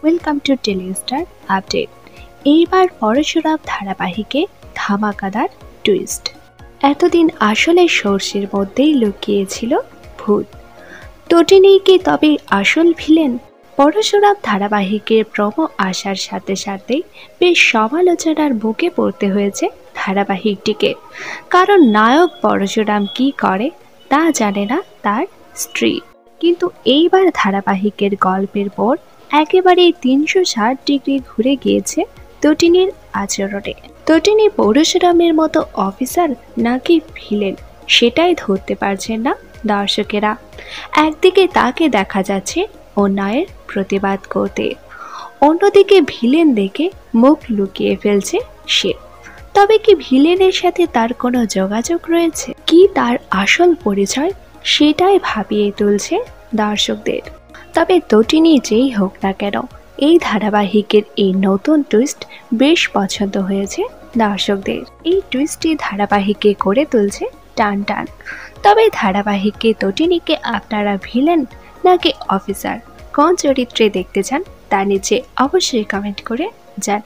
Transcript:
Welcome to Telestar update. এইবার পরশুরাম ধারাবাহিকে ধামাকাদার twist. এতদিন আসলে সর্ষের মধ্যেই লুকিয়েছিল ভূত। তটিনী কি তবে আসল ভিলেন? পরশুরাম ধারাবাহিকের প্রমো আসার সাথে সাথেই বেশ সমালোচনার মুখে পড়তে হয়েছে ধারাবাহিকটিকে। কারণ নায়ক পরশুরাম কি করে তা জানে না তার স্ত্রী। কিন্তু এইবার ধারাবাহিকের গল্পের পর একেবারেই ৩৬০ ডিগ্রি ঘুরে গিয়েছে তটিনীর আচরণে। তটিনী পরশুরামের মতো অফিসার নাকি ভিলেন সেটাই ধরতে পারছেন না দর্শকেরা। একদিকে তাকে দেখা যাচ্ছে অন্যায়ের প্রতিবাদ করতে, অন্যদিকে ভিলেন দেখে মুখ লুকিয়ে ফেলছে সে। তবে কি ভিলেনের সাথে তার কোনো যোগাযোগ রয়েছে? কি তার আসল পরিচয়? সেটাই ভাবিয়ে তুলছে দর্শকদের। তবে তটিনী যেই হোক না কেন, এই ধারাবাহিকের এই নতুন টুইস্ট বেশ পছন্দ হয়েছে দর্শকদের। এই টুইস্টটি ধারাবাহিকে করে তুলছে টান টান। তবে ধারাবাহিকে তটিনীকে আপনারা ভিলেন নাকি অফিসার, কোন চরিত্রে দেখতে চান তা নিচে অবশ্যই কমেন্ট করে জানান।